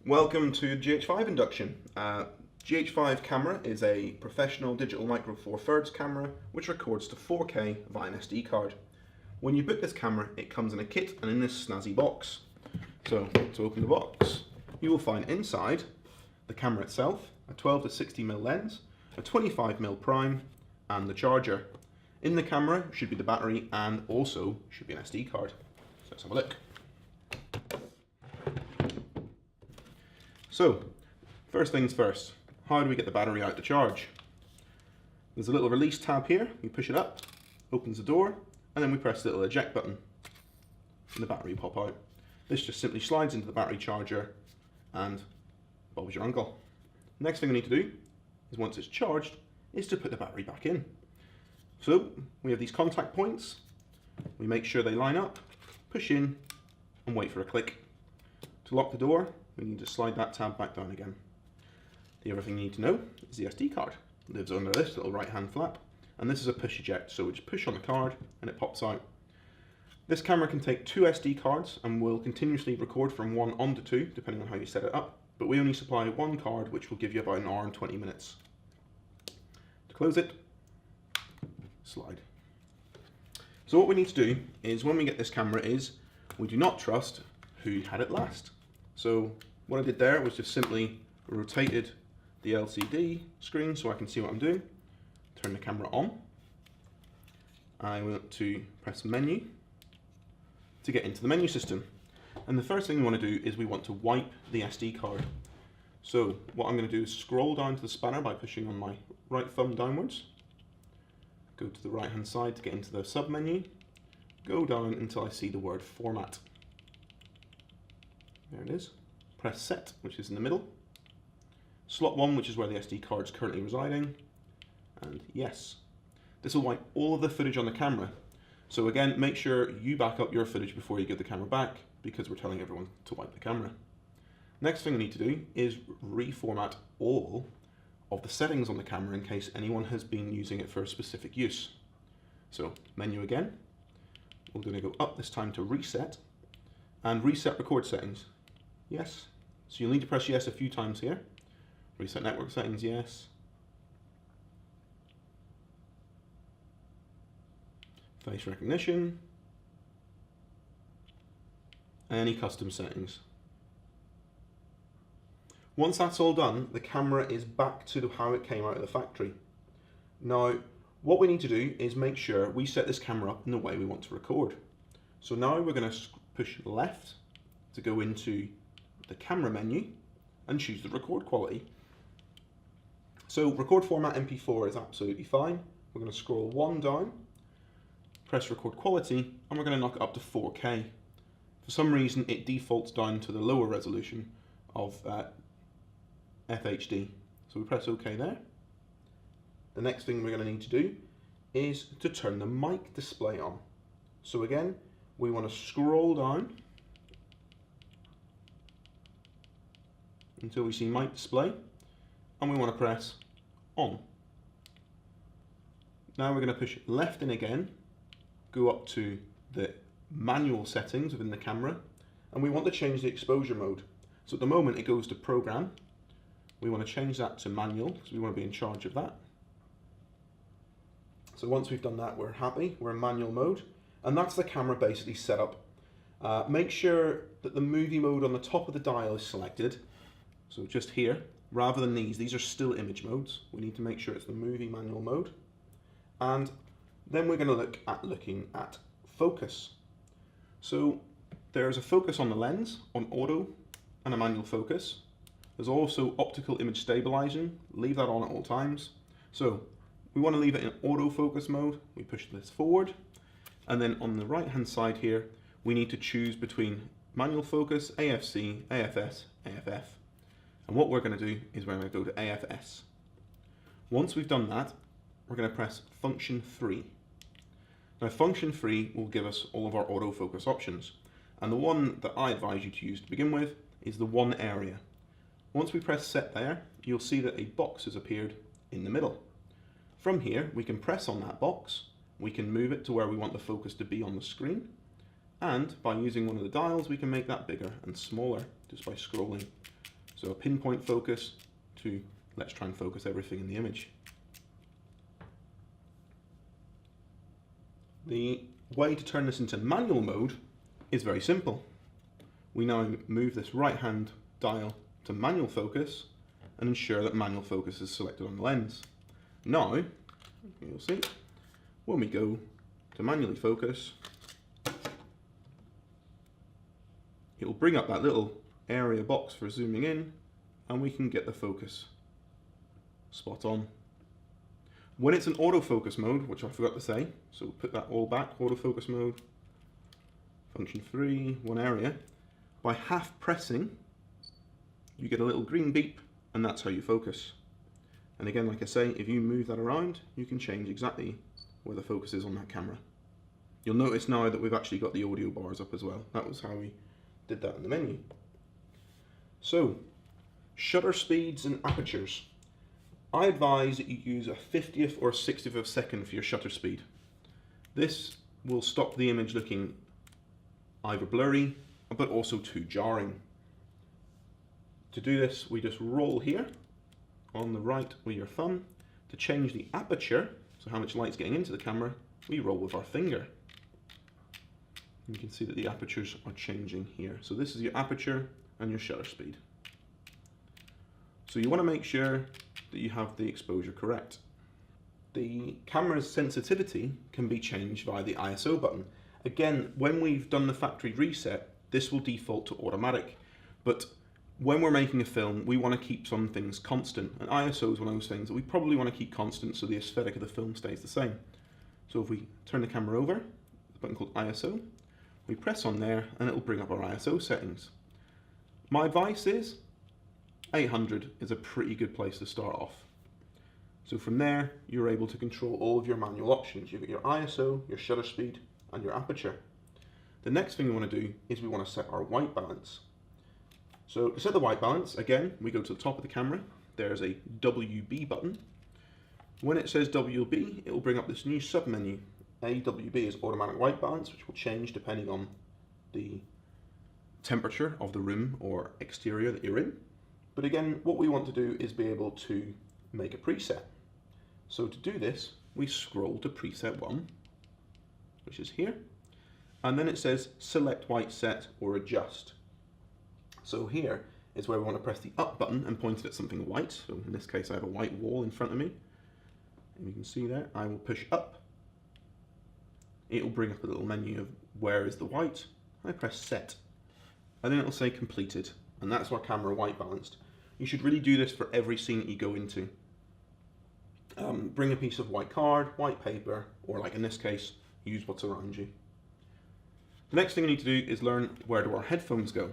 Welcome to GH5 Induction. GH5 Camera is a professional digital micro four thirds camera which records to 4K via an SD card. When you book this camera, it comes in a kit and in this snazzy box. So to open the box, you will find inside the camera itself, a 12 to 60mm lens, a 25mm prime and the charger. In the camera should be the battery and also should be an SD card. So let's have a look. So, first things first, how do we get the battery out to charge? There's a little release tab here, you push it up, opens the door, and then we press the little eject button, and the battery will pop out. This just simply slides into the battery charger, and Bob's your uncle. Next thing we need to do, is once it's charged, is to put the battery back in. So, we have these contact points, we make sure they line up, push in, and wait for a click. To lock the door, we need to slide that tab back down again. The other thing you need to know is the SD card. It lives under this little right hand flap, and this is a push eject, so we just push on the card and it pops out. This camera can take 2 SD cards and will continuously record from 1 onto 2 depending on how you set it up, but we only supply 1 card which will give you about an hour and 20 minutes. To close it, slide. So what we need to do is when we get this camera is we do not trust who had it last. So what I did there was just simply rotated the LCD screen so I can see what I'm doing. Turn the camera on. I want to press menu to get into the menu system. And the first thing we want to do is we want to wipe the SD card. So what I'm going to do is scroll down to the spanner by pushing on my right thumb downwards. Go to the right hand side to get into the sub menu. Go down until I see the word format. There it is. Press set, which is in the middle. Slot 1, which is where the SD card is currently residing. And yes. This will wipe all of the footage on the camera. So again, make sure you back up your footage before you give the camera back, because we're telling everyone to wipe the camera. Next thing we need to do is reformat all of the settings on the camera in case anyone has been using it for a specific use. So menu again. We're going to go up this time to reset and reset record settings. Yes. So you'll need to press yes a few times here. Reset network settings, yes. Face recognition. Any custom settings. Once that's all done, the camera is back to how it came out of the factory. Now, what we need to do is make sure we set this camera up in the way we want to record. So now we're going to push left to go into the camera menu and choose the record quality. So record format MP4 is absolutely fine. We're going to scroll 1 down, press record quality, and we're going to knock it up to 4K. For some reason it defaults down to the lower resolution of FHD. So we press OK there. The next thing we're going to need to do is to turn the mic display on. So again, we want to scroll down until we see mic display, and we want to press on. Now we're going to push left in again, go up to the manual settings within the camera, and we want to change the exposure mode. So at the moment it goes to program. We want to change that to manual because we want to be in charge of that. So once we've done that, we're happy, we're in manual mode, and that's the camera basically set up. Make sure that the movie mode on the top of the dial is selected. So just here, rather than these are still image modes. We need to make sure it's the movie manual mode. And then we're going to look at focus. So there's a focus on the lens, on auto, and a manual focus. There's also optical image stabilizing. Leave that on at all times. So we want to leave it in autofocus mode. We push this forward. And then on the right hand side here, we need to choose between manual focus, AFC, AFS, AFF. And what we're going to do is we're going to go to AFS. Once we've done that, we're going to press function 3. Now function 3 will give us all of our autofocus options. And the one that I advise you to use to begin with is the one area. Once we press set there, you'll see that a box has appeared in the middle. From here, we can press on that box, we can move it to where we want the focus to be on the screen, and by using one of the dials we can make that bigger and smaller just by scrolling So a pinpoint focus to let's try and focus everything in the image. The way to turn this into manual mode is very simple. We now move this right hand dial to manual focus and ensure that manual focus is selected on the lens. Now, you'll see, when we go to manually focus, it will bring up that little area box for zooming in, and we can get the focus spot on. When it's in autofocus mode, which I forgot to say, so we'll put that all back, autofocus mode, function 3, one area. By half pressing, you get a little green beep, and that's how you focus. And again, like I say, if you move that around, you can change exactly where the focus is on that camera. You'll notice now that we've actually got the audio bars up as well. That was how we did that in the menu. So, shutter speeds and apertures. I advise that you use a 50th or 60th of a second for your shutter speed. This will stop the image looking either blurry, but also too jarring. To do this, we just roll here on the right with your thumb. To change the aperture, so how much light's getting into the camera, we roll with our finger. You can see that the apertures are changing here. So this is your aperture and your shutter speed. So you want to make sure that you have the exposure correct. The camera's sensitivity can be changed via the ISO button. Again, when we've done the factory reset, this will default to automatic. But when we're making a film, we want to keep some things constant. And ISO is one of those things that we probably want to keep constant so the aesthetic of the film stays the same. So if we turn the camera over, the button called ISO, we press on there and it'll bring up our ISO settings. My advice is 800 is a pretty good place to start off. So from there, you're able to control all of your manual options. You've got your ISO, your shutter speed, and your aperture. The next thing we want to do is we want to set our white balance. So to set the white balance, again, we go to the top of the camera. There's a WB button. When it says WB, it will bring up this new sub-menu. AWB is automatic white balance, which will change depending on the temperature of the room or exterior that you're in. But again, what we want to do is be able to make a preset. So to do this, we scroll to preset 1, which is here. And then it says select white set or adjust. So here is where we want to press the up button and point it at something white. So in this case, I have a white wall in front of me. And you can see there, I will push up. It will bring up a little menu of where is the white. I press set. And then it will say completed. And that's our camera white balanced. You should really do this for every scene that you go into. Bring a piece of white card, white paper, or like in this case, use what's around you. The next thing we need to do is learn where do our headphones go.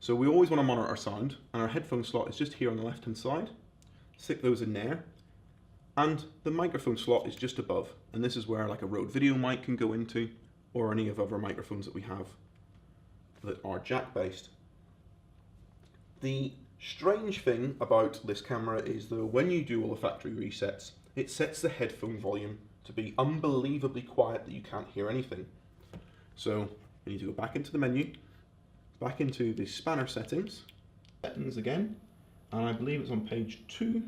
So we always want to monitor our sound, and our headphone slot is just here on the left hand side. Stick those in there. And the microphone slot is just above, and this is where like a Rode video mic can go into, or any of other microphones that we have that are jack based. The strange thing about this camera is that when you do all the factory resets, it sets the headphone volume to be unbelievably quiet that you can't hear anything. So we need to go back into the menu, back into the spanner settings again, and I believe it's on page 2.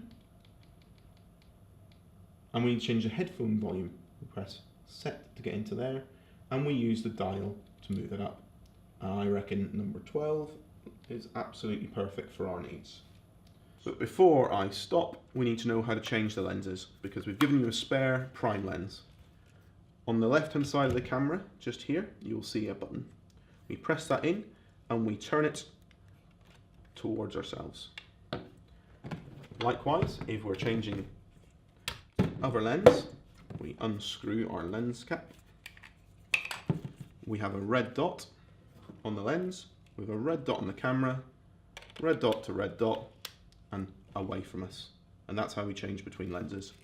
And we need to change the headphone volume. We press set to get into there, and we use the dial to move it up. And I reckon number 12 is absolutely perfect for our needs. But before I stop, we need to know how to change the lenses, because we've given you a spare prime lens. On the left hand side of the camera, just here, you'll see a button. We press that in and we turn it towards ourselves. Likewise, if we're changing other lens, we unscrew our lens cap. We have a red dot on the lens, with a red dot on the camera, red dot to red dot, and away from us. And that's how we change between lenses.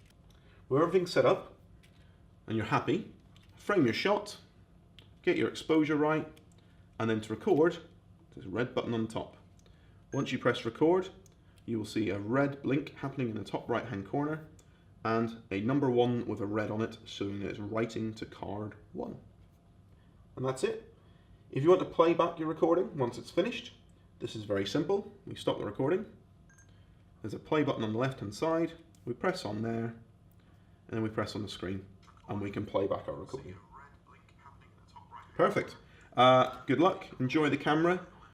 With everything set up, and you're happy, frame your shot, get your exposure right, and then to record, there's a red button on top. Once you press record, you will see a red blink happening in the top right hand corner, and a number 1 with a red on it showing that it's writing to card 1. And that's it. If you want to play back your recording once it's finished, This is very simple. We stop the recording. There's a play button on the left hand side. We press on there, and then we press on the screen, and we can play back our recording. Perfect. Good luck. Enjoy the camera.